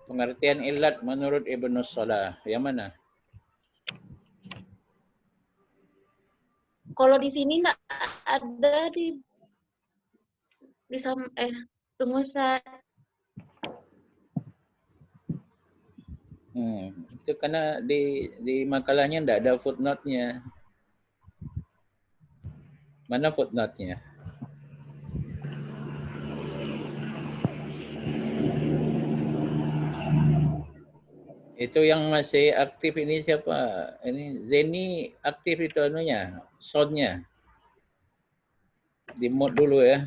Pengertian illat menurut Ibnu Salah. Yang mana? Kalau di sini nggak ada tunggu Ustaz. Itu karena di makalahnya enggak ada footnote-nya. Mana footnote-nya? Itu yang masih aktif ini siapa? Ini Zeni aktif itu anunya, soundnya. Di mode dulu ya.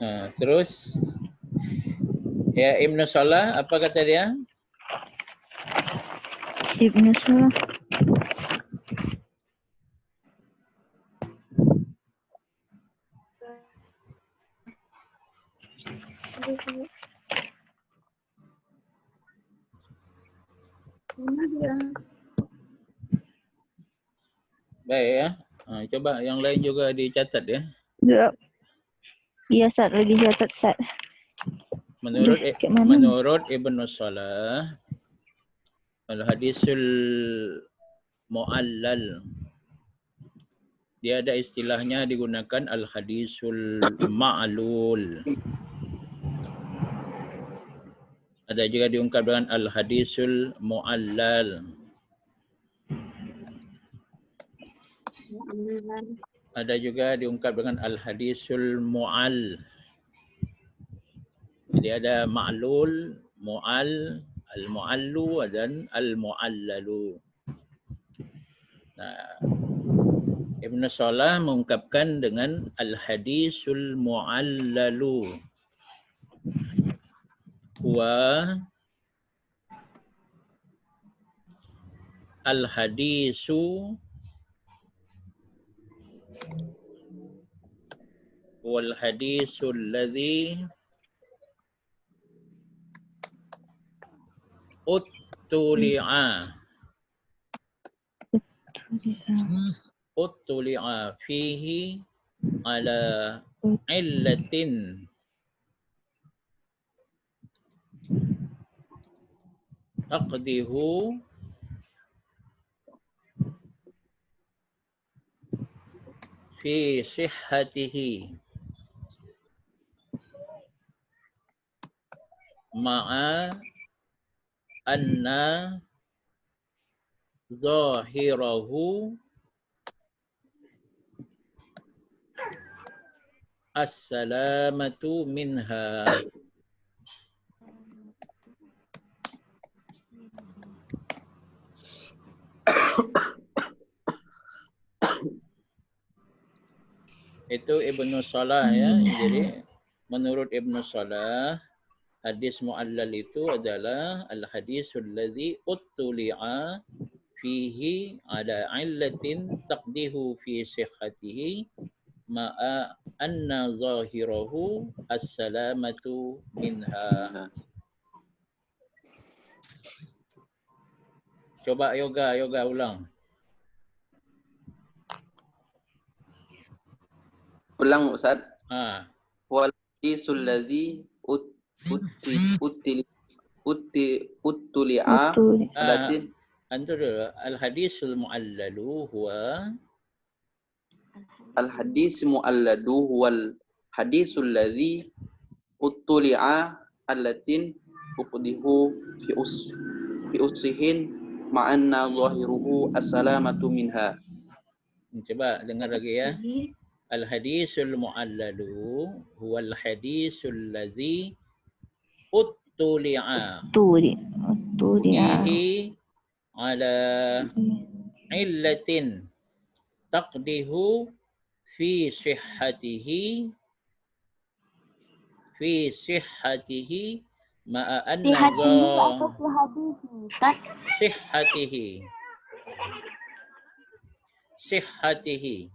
Nah, terus ya Ibnu Salah apa kata dia? Ibnu Salah. Baik ya. Coba yang lain juga dicatat ya. Ya. Iya, Ustaz, lagi catat, Ustaz. Menurut Ibnu Salah, al-hadisul mu'allal, dia ada istilahnya digunakan al-hadisul ma'lul. Ada juga diungkap dengan al-hadisul mu'allal. Ada juga diungkap dengan al-hadisul mu'al. Jadi ada ma'lul, mu'al, al-mu'allu dan al-mu'allalu. Nah, Ibnu Salah mengungkapkan dengan al-hadisul mu'allalu. Wa al-hadisu wal hadisul ladzi uttuli'a fihi ala illatin taqdihu fi sihhatihi ma'a anna zahirahu as-salamatu minha. Itu Ibnu Salah ya. Jadi menurut Ibnu Salah, hadis mu'allal itu adalah al-hadisul ladzi uttuli'a fihi ada illatin taqdihu fi sihhatihi ma'a anna zahirahu as-salamatu minha. Coba yoga ulang. Ulang Ustaz. Wal hadisul ladzi uttuli'a alatin. Antu dulu. Al-hadisul mu'allalu huwa al-hadis mu'alladu huwal hadisul ladzi uttuli'a alatin uqdihu fi usihin ma'anna zahiruhu as-salamatu minha. Coba dengar lagi ya. Al-hadisul mu'allalu huwal hadisul ladzi uttuli'a fihi ala illatin taqdihu fi sihhatihi ma'a anna sihhatihi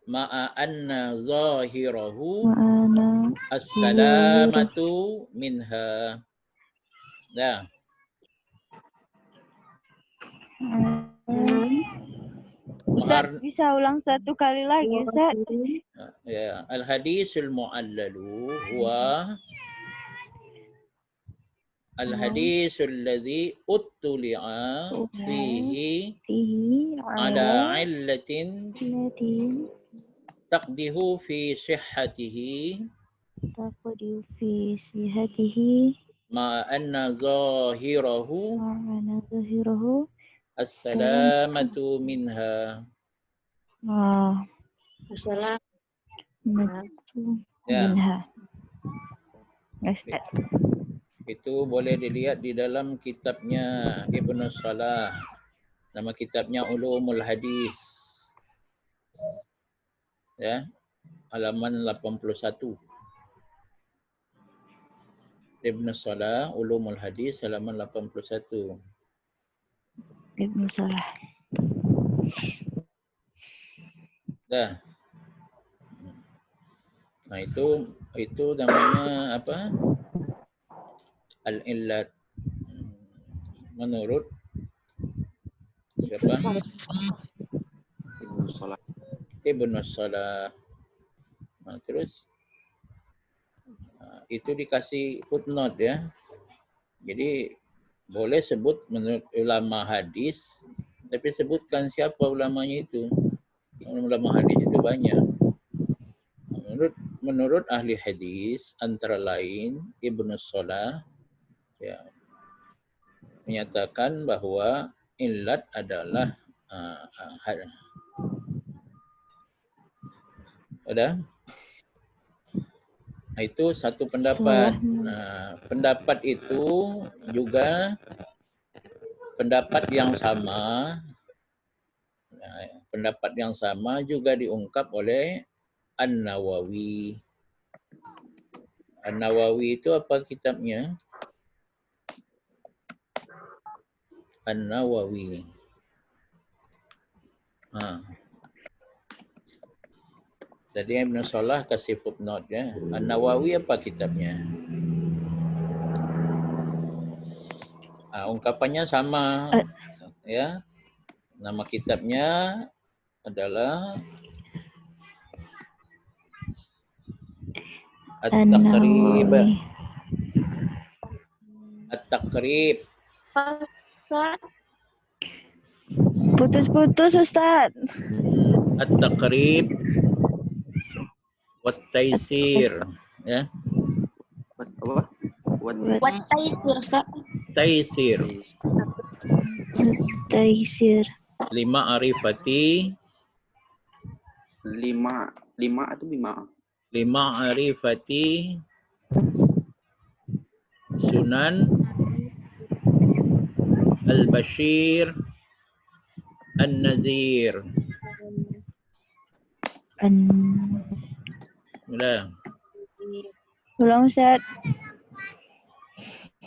ma'a anna zahirahu as-salamatu minha. Dah. Ustaz, bisa ulang satu kali lagi, Ustaz? Ya, al-hadisul mu'allalu huwa al-hadisul ladzi uttuli'a fihi Fihi ala illatin illatin taqdihu fi sihhatihi taqdiru fi sihatihi ma anna zahirahu ma'ana zahirahu as-salamatu minha. Masalah. Ya, minha. Ustaz. itu boleh dilihat di dalam kitabnya Ibnu Salah. Nama kitabnya Ulumul Hadis. Ya, halaman 81. Ibnu Salah, Ulumul Hadis, halaman 81. Ibnu Salah. Dah. Nah, itu namanya apa? Al-illat. Menurut siapa? Ibnu Salah. Ibnu Salah. Nah, terus itu dikasih footnote ya. Jadi boleh sebut menurut ulama hadis, tapi sebutkan siapa ulamanya itu. Ulama hadis itu banyak. Menurut ahli hadis antara lain Ibnu Salah ya, menyatakan bahwa illat adalah ada. Nah, itu satu pendapat. Nah, pendapat itu juga pendapat yang sama. Nah, pendapat yang sama juga diungkap oleh An-Nawawi. An-Nawawi itu apa kitabnya? An-Nawawi. Jadi Ibnu Salah kasih footnote ya. An-Nawawi apa kitabnya? Ungkapannya sama ya. Nama kitabnya adalah At-Taqrib. At-Taqrib. Putus-putus, Ustaz. At-Taqrib wat-Taisir ya. Apa? Buat taisir, Ustaz. Taisir. Taisir. Lima arifati. Lima atau lima? Lima arifati Sunan Al-Bashir An-Nazir. Ulang, Ustaz.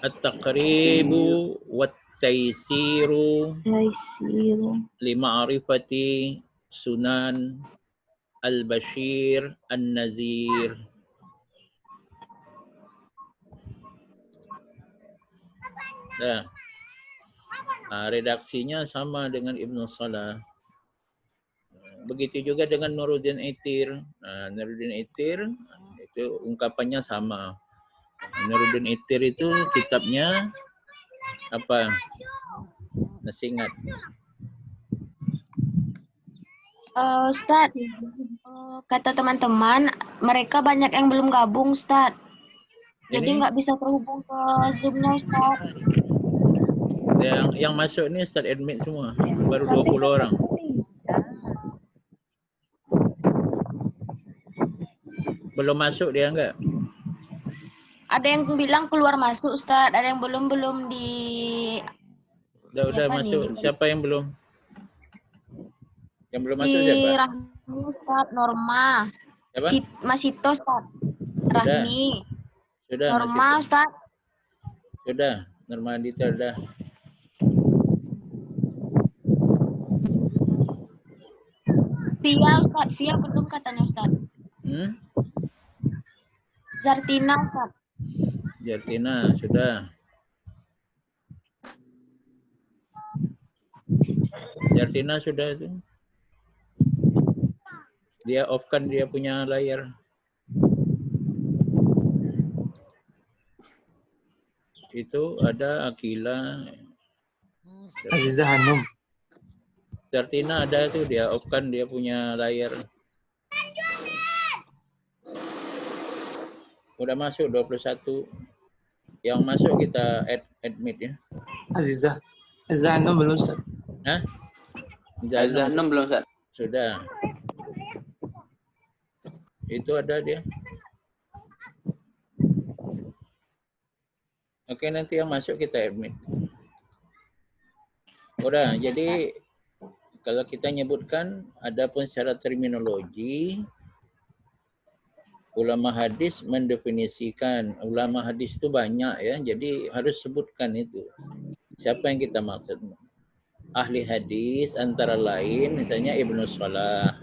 At-Taqribu wat-Taisiru Taisiru. lima arifati Sunan Al-Bashir An-Nazir. Dah. Redaksinya sama dengan Ibnu Salah. Begitu juga dengan Nuruddin Itir. Nuruddin Itir itu ungkapannya sama. Nuruddin Itir itu kitabnya apa? Masih ingat? Ustaz, kata teman-teman, mereka banyak yang belum gabung, Ustaz. Jadi nggak bisa terhubung ke Zoom-nya, Ustaz. Yang masuk ini start admit semua. Baru 20 orang. Belum masuk dia enggak? Ada yang bilang keluar masuk, Ustaz. Ada yang belum di. Udah masuk. Siapa yang belum? Yang belum masuk siapa? Rahmi, Ustaz. Norma. Siapa? Masito, Ustaz. Rahmi. Sudah. Norma, Ustaz. Sudah. Norma Andita sudah. Via, Ustaz. Via belum katanya, Ustaz. Zartina, Ustaz. Jartina sudah. Jartina sudah itu. Dia off-kan dia punya layar. Itu ada Akila. Aziza Hanum. Sartina ada tuh, dia off-kan dia punya layar. Udah masuk 21. Yang masuk kita admit ya. Aziza Hanum belum, Ustaz. Hah? Aziza Hanum belum, Ustaz? Sudah. Itu ada dia. Oke, nanti yang masuk kita admit. Udah, jadi kalau kita nyebutkan ada pun secara terminologi, ulama hadis mendefinisikan, ulama hadis itu banyak ya, jadi harus sebutkan itu. Siapa yang kita maksud? Ahli hadis antara lain misalnya Ibnu Salah.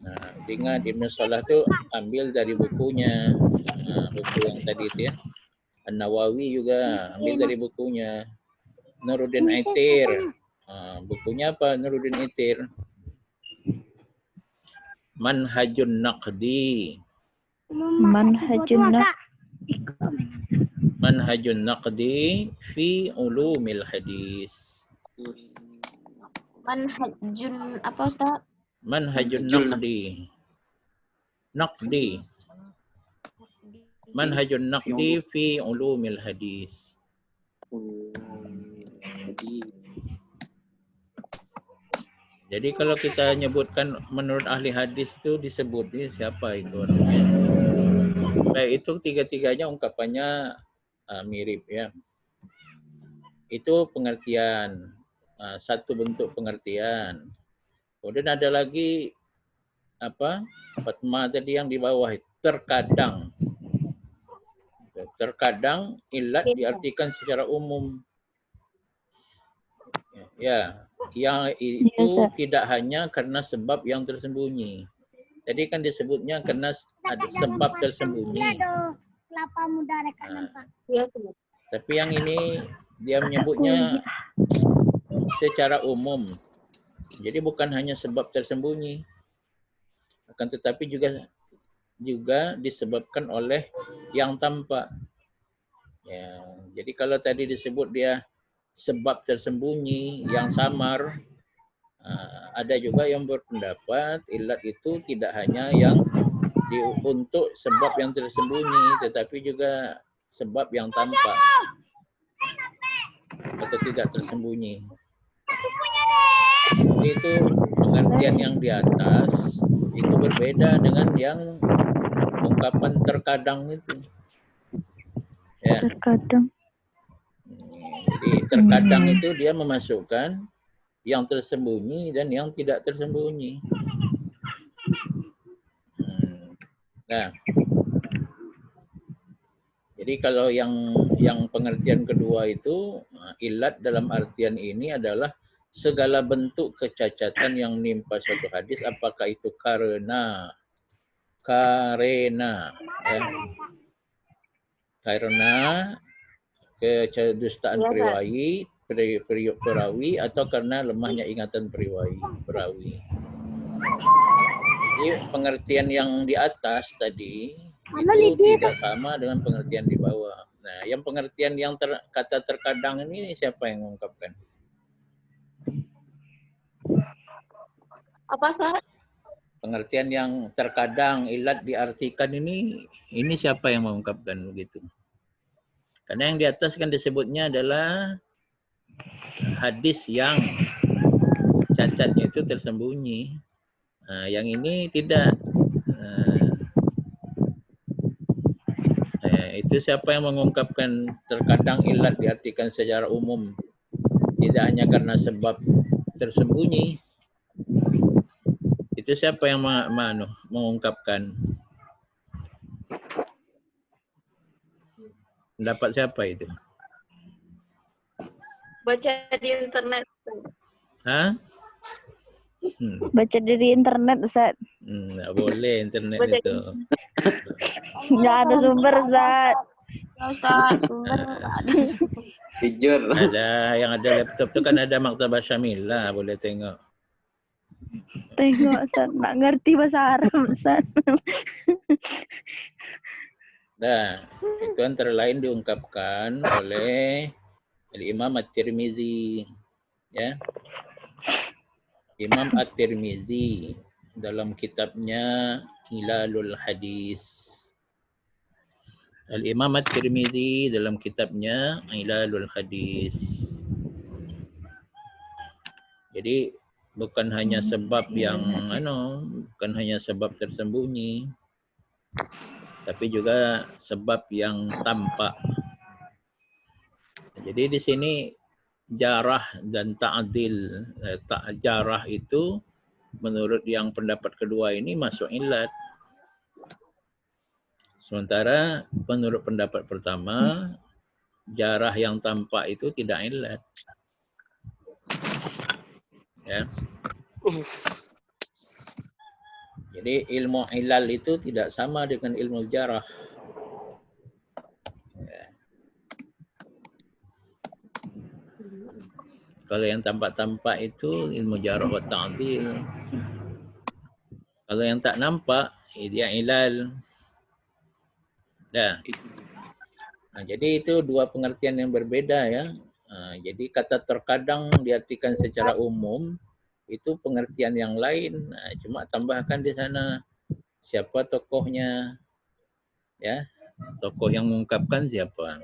Nah, ingat Ibnu Salah itu ambil dari bukunya, buku yang tadi itu ya. An-Nawawi juga ambil dari bukunya. Nuruddin Aitir. Bukunya apa Nuruddin Aitir? Manhajun Naqdi. Manhajun Naqdi fi ulumil hadis. Manhajun apa Ustaz? Manhajun Naqdi. Naqdi. Manhajun Naqdi fi ulumil hadis. Jadi kalau kita nyebutkan menurut ahli hadis itu disebut ini siapa itu orangnya. Baik, itu tiga-tiganya ungkapannya mirip ya. Itu pengertian, satu bentuk pengertian. Kemudian ada lagi apa? Fatma tadi yang di bawah, terkadang. Terkadang ilat diartikan secara umum. Ya, yang itu tidak hanya karena sebab yang tersembunyi. Tadi kan disebutnya karena ada sebab tersembunyi. Tapi yang ini dia menyebutnya secara umum. Jadi bukan hanya sebab tersembunyi, akan tetapi juga disebabkan oleh yang tampak. Ya, jadi kalau tadi disebut dia sebab tersembunyi yang samar, ada juga yang berpendapat ilat itu tidak hanya yang untuk sebab yang tersembunyi, tetapi juga sebab yang tampak atau tidak tersembunyi. Jadi itu pengertian yang di atas itu berbeda dengan yang ungkapan terkadang itu. Ya. Terkadang. Jadi terkadang itu dia memasukkan yang tersembunyi dan yang tidak tersembunyi. Nah, jadi kalau yang pengertian kedua itu ilat dalam artian ini adalah segala bentuk kecacatan yang menimpa suatu hadis, apakah itu karena ya. Karena kedustaan perawi atau karena lemahnya ingatan perawi. Jadi pengertian yang di atas tadi itu tidak sama dengan pengertian di bawah. Nah, yang pengertian yang kata terkadang ini siapa yang mengungkapkan? Apa Ustaz? Pengertian yang terkadang ilat diartikan ini siapa yang mengungkapkan begitu? Karena yang di atas kan disebutnya adalah hadis yang cacatnya itu tersembunyi. Yang ini tidak. Itu siapa yang mengungkapkan terkadang ilat diartikan secara umum, tidak hanya karena sebab tersembunyi. Itu siapa yang mengungkapkan? Pendapat siapa itu? Baca di internet. Hah? Baca dari internet, Ustaz. Nggak boleh internet itu. Nggak ada sumber, Ustaz. Ya Ustaz, sumber ada. Jujur. Ada yang ada laptop itu kan ada Maktabah Syamilah, boleh tengok. Tengok Ustaz, nggak ngerti bahasa Arab Ustaz. Nah, itu antara lain diungkapkan oleh Imam At-Tirmizi, ya. Imam At-Tirmizi dalam kitabnya Hilalul Hadis. Al-Imam At-Tirmizi dalam kitabnya Hilalul Hadis. Jadi bukan hanya sebab yang bukan hanya sebab tersembunyi, tapi juga sebab yang tampak. Jadi di sini jarah dan ta'dil. Jarah itu menurut yang pendapat kedua ini masuk illat. Sementara menurut pendapat pertama, jarah yang tampak itu tidak illat. Ya. Jadi ilmu ilal itu tidak sama dengan ilmu jarah. Ya. Kalau yang tampak-tampak itu ilmu jarah wa ta'dil. Kalau yang tak nampak, dia ilal. Dah. Nah, jadi itu dua pengertian yang berbeda ya. Jadi kata terkadang diartikan secara umum itu pengertian yang lain. Cuma tambahkan di sana siapa tokohnya, ya, tokoh yang mengungkapkan siapa.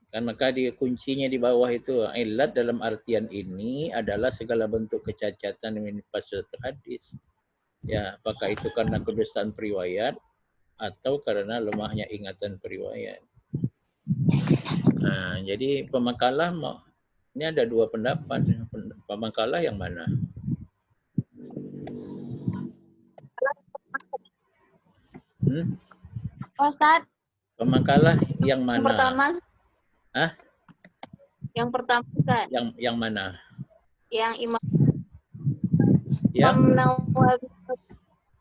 Kan maka kuncinya di bawah itu illat dalam artian ini adalah segala bentuk kecacatan yang menimpa suatu hadis. Ya, apakah itu karena kedustaan periwayat atau karena lemahnya ingatan periwayat. Nah, jadi pemakalah ini ada dua pendapat. Pemakalah yang mana? Ustaz. Pemakalah yang mana? Yang pertama. Hah? Yang pertama Ustaz. Yang mana? Yang Imam Nawawi.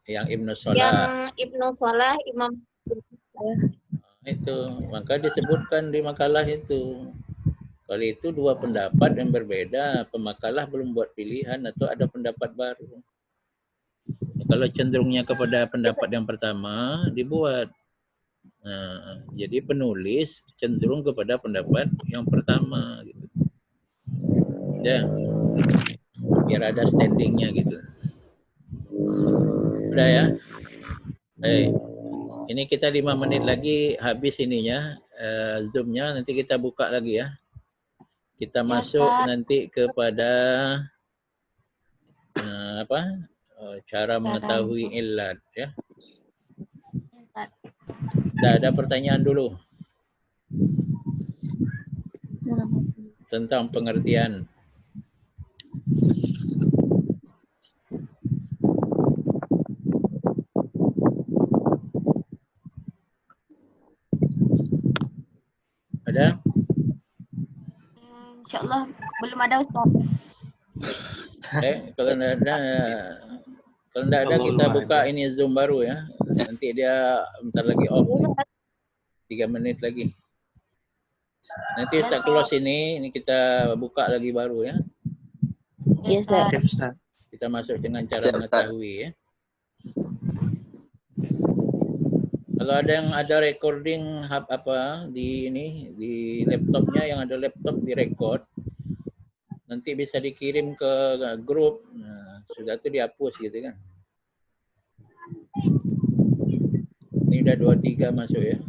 Yang Ibnu Salah. Yang Ibnu Salah, Imam itu, maka disebutkan di makalah itu. Kalau itu dua pendapat yang berbeda, pemakalah belum buat pilihan atau ada pendapat baru. Kalau cenderungnya kepada pendapat yang pertama, dibuat. Nah, jadi penulis cenderung kepada pendapat yang pertama. Gitu. Ya, biar ada standingnya gitu. Udah ya? Ini kita 5 menit lagi habis ininya, Zoom-nya. Nanti kita buka lagi ya. Kita masuk nanti kepada cara mengetahui illat ya. Ada pertanyaan dulu tentang pengertian. Ada? Insyaallah belum ada Ustaz. Kalau tidak ada kita buka ini Zoom baru ya. Nanti dia bentar lagi off. 3 menit lagi. Nanti saya close ini kita buka lagi baru ya. Iya Ustaz. Kita masuk dengan cara mengetahui ya. Kalau ada yang ada recording di laptopnya, yang ada laptop direkod, nanti bisa dikirim ke grup. Nah, sudah itu dihapus gitu kan. Ini udah 23 masuk ya.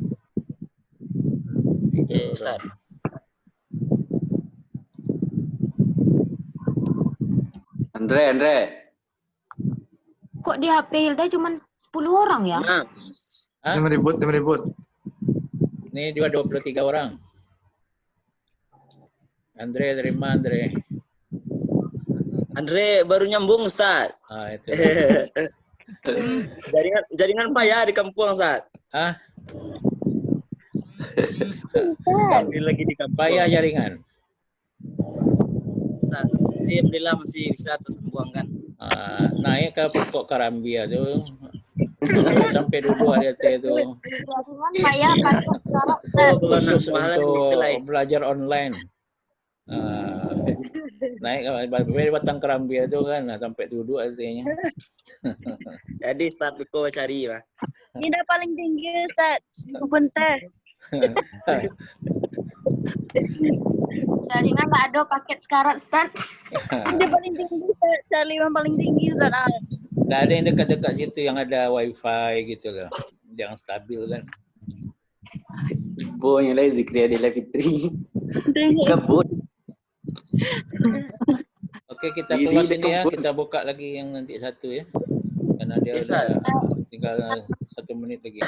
Ustaz. Andre. Kok di HP Hilda cuma 10 orang ya? Tim ribut. Ini juga 23 orang. Andre, terima Andre. Andre baru nyambung Ustaz. Itu. jaringan payah di kampung Ustaz. Lagi di kampung. Payah jaringan. Ustaz, alhamdulillah masih bisa tersambung kan. Naik ke pokok karambia tuh. Sampai dulu ada itu. Jaringan payah kan sekarang Khusus untuk belajar online. Naik dari batang kerambia tu kan sampai duduk artinya. Jadi start Biko cari lah. Ini dah paling tinggi Ustaz. Bentar. Jaringan nggak ada paket sekarat, Ustaz. Ini paling tinggi Ustaz. Cari yang paling tinggi Ustaz. Nggak ada yang dekat-dekat situ yang ada wifi gitu loh. Yang stabil kan. Bo yang lain Zikri Adila Fitri. Kebun. Oke, kita keluar sini ya. Kita buka lagi yang nanti satu ya. Karena dia Yes, sir. udah tinggal 1 menit lagi.